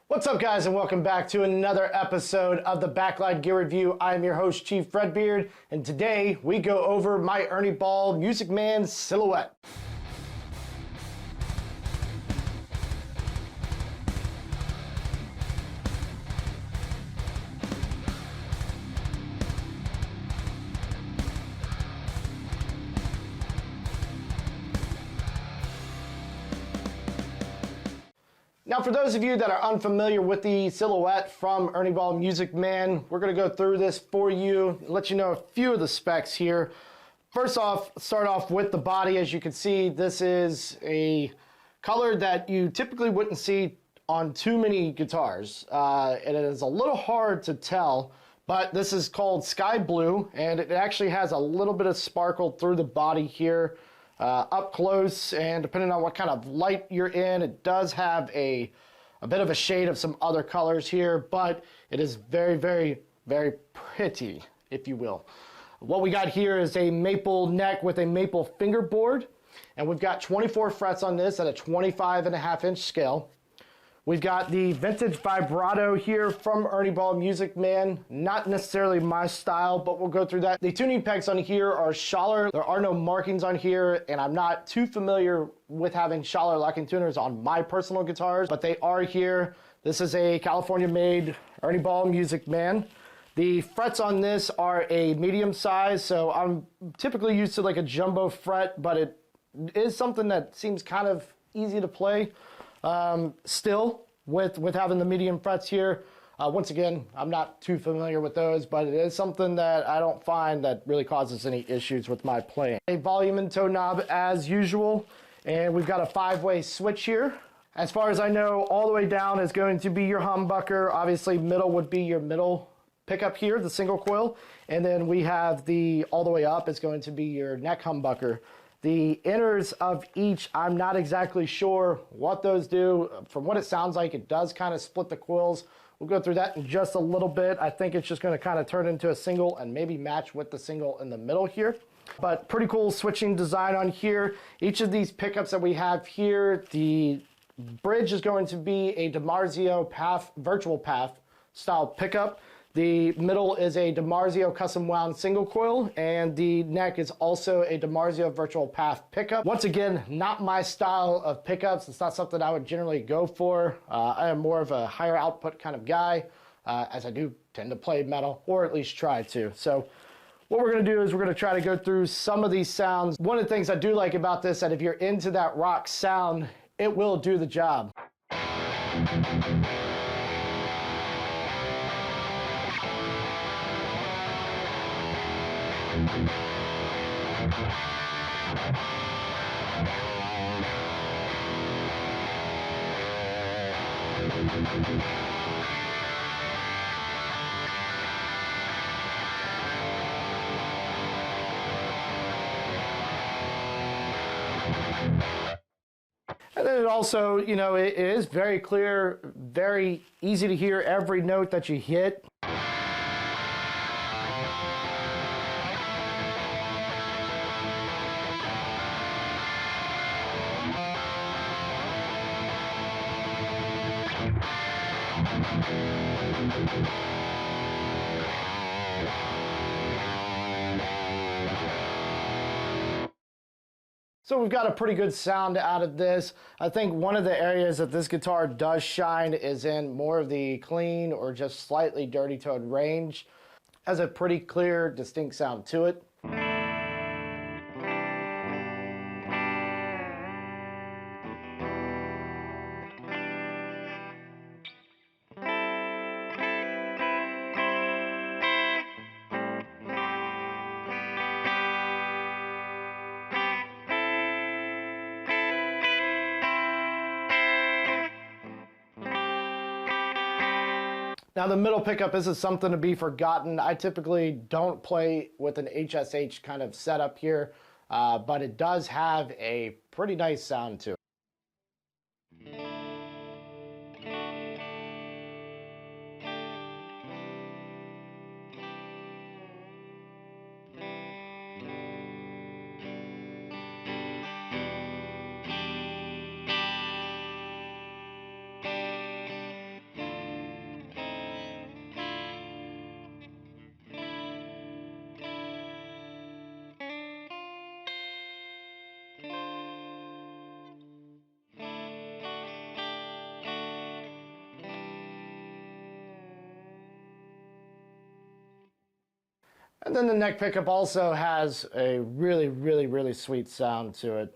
What's up, guys, and welcome back to another episode of the Backlight Gear Review. I'm your host, Chief Redbeard, and today we go over my Ernie Ball Music Man Silhouette. Now, for those of you that are unfamiliar with the silhouette from Ernie Ball Music Man, we're going to go through this for you, let you know a few of the specs here. First off, start off with the body. As you can see, this is a color that you typically wouldn't see on too many guitars. It is a little hard to tell, but this is called Sky Blue, and it actually has a little bit of sparkle through the body here. Up close, and depending on what kind of light you're in, it does have a bit of a shade of some other colors here, but it is very, very, very pretty, if you will. What we got here is a maple neck with a maple fingerboard, and we've got 24 frets on this at a 25.5-inch scale. We've got the vintage vibrato here from Ernie Ball Music Man. Not necessarily my style, but we'll go through that. The tuning pegs on here are Schaller. There are no markings on here, and I'm not too familiar with having Schaller locking tuners on my personal guitars, but they are here. This is a California-made Ernie Ball Music Man. The frets on this are a medium size, so I'm typically used to like a jumbo fret, but it is something that seems kind of easy to play. Still, with having the medium frets here, once again, I'm not too familiar with those, but it is something that I don't find that really causes any issues with my playing. A volume and tone knob as usual, and we've got a 5-way switch here. As far as I know, all the way down is going to be your humbucker. Obviously, middle would be your middle pickup here, the single coil, and then we have the all the way up is going to be your neck humbucker. The inners of each, I'm not exactly sure what those do. From what it sounds like, it does kind of split the coils. We'll go through that in just a little bit. I think it's just going to kind of turn into a single and maybe match with the single in the middle here. But pretty cool switching design on here. Each of these pickups that we have here, the bridge is going to be a DiMarzio PAF, virtual PAF style pickup. The middle is a DiMarzio custom wound single coil, and the neck is also a DiMarzio virtual PAF pickup. Once again, not my style of pickups. It's not something I would generally go for. I am more of a higher output kind of guy, as I do tend to play metal, or at least try to. So what we're gonna do is we're gonna try to go through some of these sounds. One of the things I do like about this, that if you're into that rock sound, it will do the job. And then it also, you know, it is very clear, very easy to hear every note that you hit. So we've got a pretty good sound out of this. I think one of the areas that this guitar does shine is in more of the clean or just slightly dirty tone range. Has a pretty clear, distinct sound to it. Now the middle pickup isn't something to be forgotten. I typically don't play with an HSH kind of setup here, but it does have a pretty nice sound to it. And then the neck pickup also has a really, really, really sweet sound to it.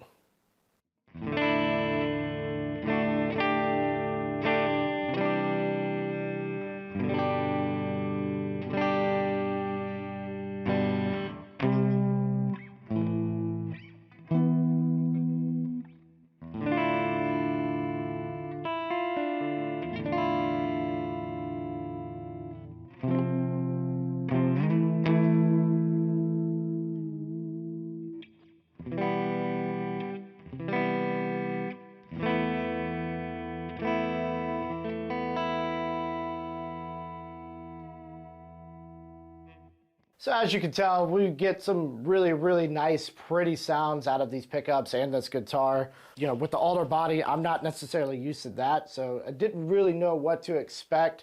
So as you can tell, we get some really, really nice, pretty sounds out of these pickups and this guitar. You know, with the alder body, I'm not necessarily used to that, so I didn't really know what to expect.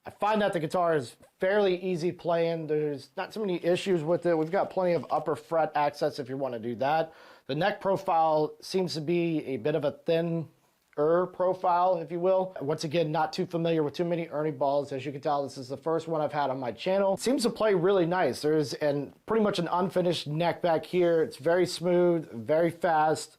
I find that the guitar is fairly easy playing. There's not so many issues with it. We've got plenty of upper fret access if you want to do that. The neck profile seems to be a bit of a thin profile, if you will. Once again, not too familiar with too many Ernie balls. As you can tell, this is the first one I've had on my channel. It seems to play really nice. There's pretty much an unfinished neck back here. It's very smooth, very fast,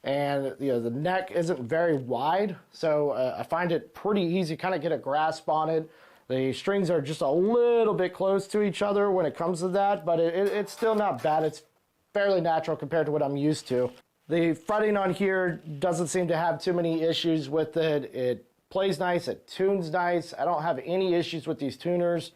and you know the neck isn't very wide, so I find it pretty easy to kind of get a grasp on it. The strings are just a little bit close to each other when it comes to that, but it's still not bad. It's fairly natural compared to what I'm used to. The fretting on here doesn't seem to have too many issues with it. It plays nice, it tunes nice. I don't have any issues with these tuners.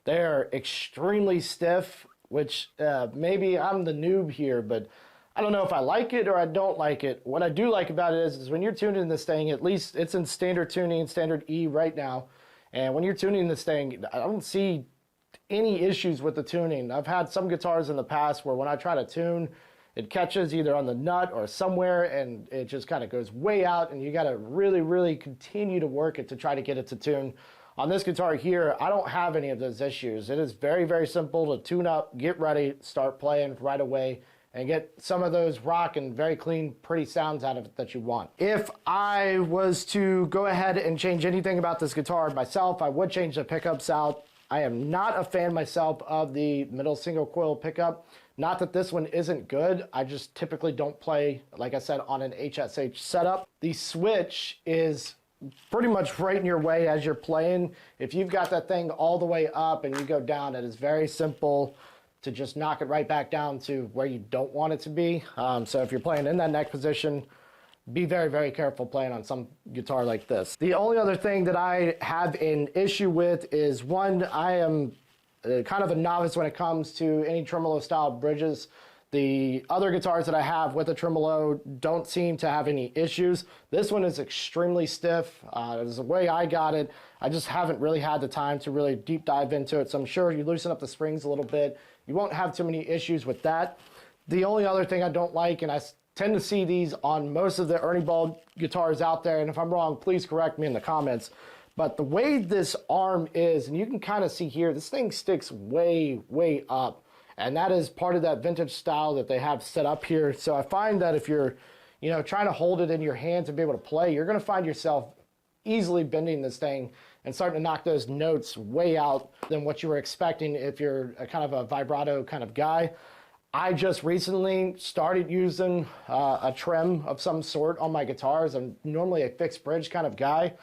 They're extremely stiff, which maybe I'm the noob here, but I don't know if I like it or I don't like it. What I do like about it is when you're tuning this thing, at least it's in standard tuning, standard E right now. And when you're tuning this thing, I don't see any issues with the tuning. I've had some guitars in the past where when I try to tune, it catches either on the nut or somewhere and it just kind of goes way out and you got to really, really continue to work it to try to get it to tune. On this guitar here, I don't have any of those issues. It is very, very simple to tune up, get ready, start playing right away, and get some of those rock and very clean, pretty sounds out of it that you want. If I was to go ahead and change anything about this guitar myself, I would change the pickups out. I am not a fan myself of the middle single coil pickup. Not that this one isn't good, I just typically don't play, like I said, on an HSH setup. The switch is pretty much right in your way as you're playing. If you've got that thing all the way up and you go down, it is very simple to just knock it right back down to where you don't want it to be. So if you're playing in that neck position, be very, very careful playing on some guitar like this. The only other thing that I have an issue with is, one, I am kind of a novice when it comes to any tremolo style bridges. The other guitars that I have with a tremolo don't seem to have any issues. This one is extremely stiff. It's the way I got it. I just haven't really had the time to really deep dive into it. So I'm sure you loosen up the springs a little bit, you won't have too many issues with that. The only other thing I don't like, and I tend to see these on most of the Ernie Ball guitars out there, and if I'm wrong, please correct me in the comments, but the way this arm is, and you can kind of see here, this thing sticks way, way up. And that is part of that vintage style that they have set up here. So I find that if you're, you know, trying to hold it in your hand to be able to play, you're going to find yourself easily bending this thing and starting to knock those notes way out than what you were expecting if you're a kind of a vibrato kind of guy. I just recently started using a trem of some sort on my guitars. I'm normally a fixed bridge kind of guy.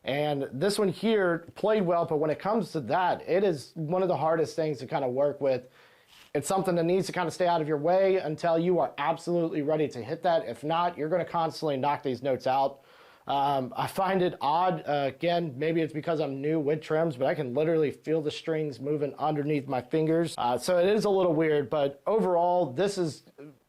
And this one here played well, but when it comes to that, it is one of the hardest things to kind of work with. It's something that needs to kind of stay out of your way until you are absolutely ready to hit that. If not, you're going to constantly knock these notes out. I find it odd. Again, maybe it's because I'm new with trims, but I can literally feel the strings moving underneath my fingers. So it is a little weird, but overall, this is,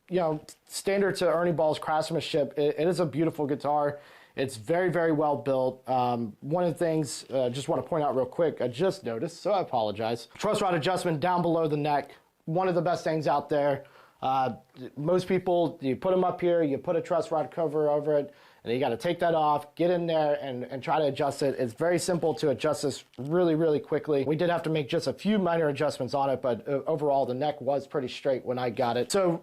you know, standard to Ernie Ball's craftsmanship. It is a beautiful guitar. It's very, very well built. One of the things, just want to point out real quick, I just noticed, so I apologize. Truss rod adjustment down below the neck. One of the best things out there. Most people, you put them up here, you put a truss rod cover over it, and you got to take that off, get in there, and try to adjust it. It's very simple to adjust this really, really quickly. We did have to make just a few minor adjustments on it, but overall, the neck was pretty straight when I got it. So,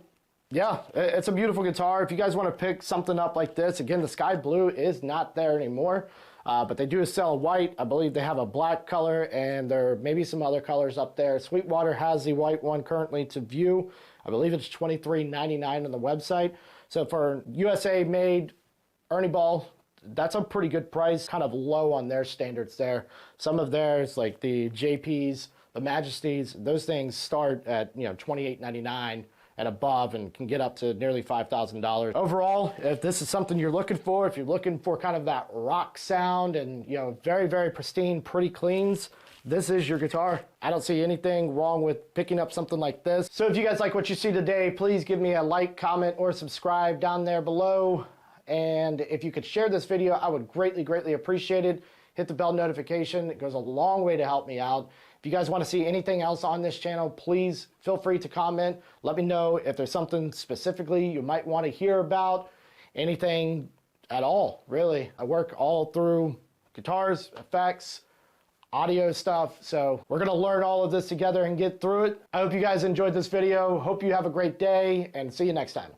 yeah, it's a beautiful guitar. If you guys want to pick something up like this, again, the sky blue is not there anymore, but they do sell white. I believe they have a black color, and there may be some other colors up there. Sweetwater has the white one currently to view. I believe it's $23.99 on the website. So for USA made Ernie Ball, that's a pretty good price, kind of low on their standards there. Some of theirs, like the JPs, the Majesties, those things start at, you know, $28.99 and above and can get up to nearly $5,000. Overall, if this is something you're looking for, if you're looking for kind of that rock sound and, you know, very, very pristine, pretty cleans, this is your guitar. I don't see anything wrong with picking up something like this. So if you guys like what you see today, please give me a like, comment, or subscribe down there below. And if you could share this video, I would greatly, greatly appreciate it. Hit the bell notification. It goes a long way to help me out. If you guys want to see anything else on this channel, please feel free to comment. Let me know if there's something specifically you might want to hear about. Anything at all, really. I work all through guitars, effects, audio stuff. So we're going to learn all of this together and get through it. I hope you guys enjoyed this video. Hope you have a great day and see you next time.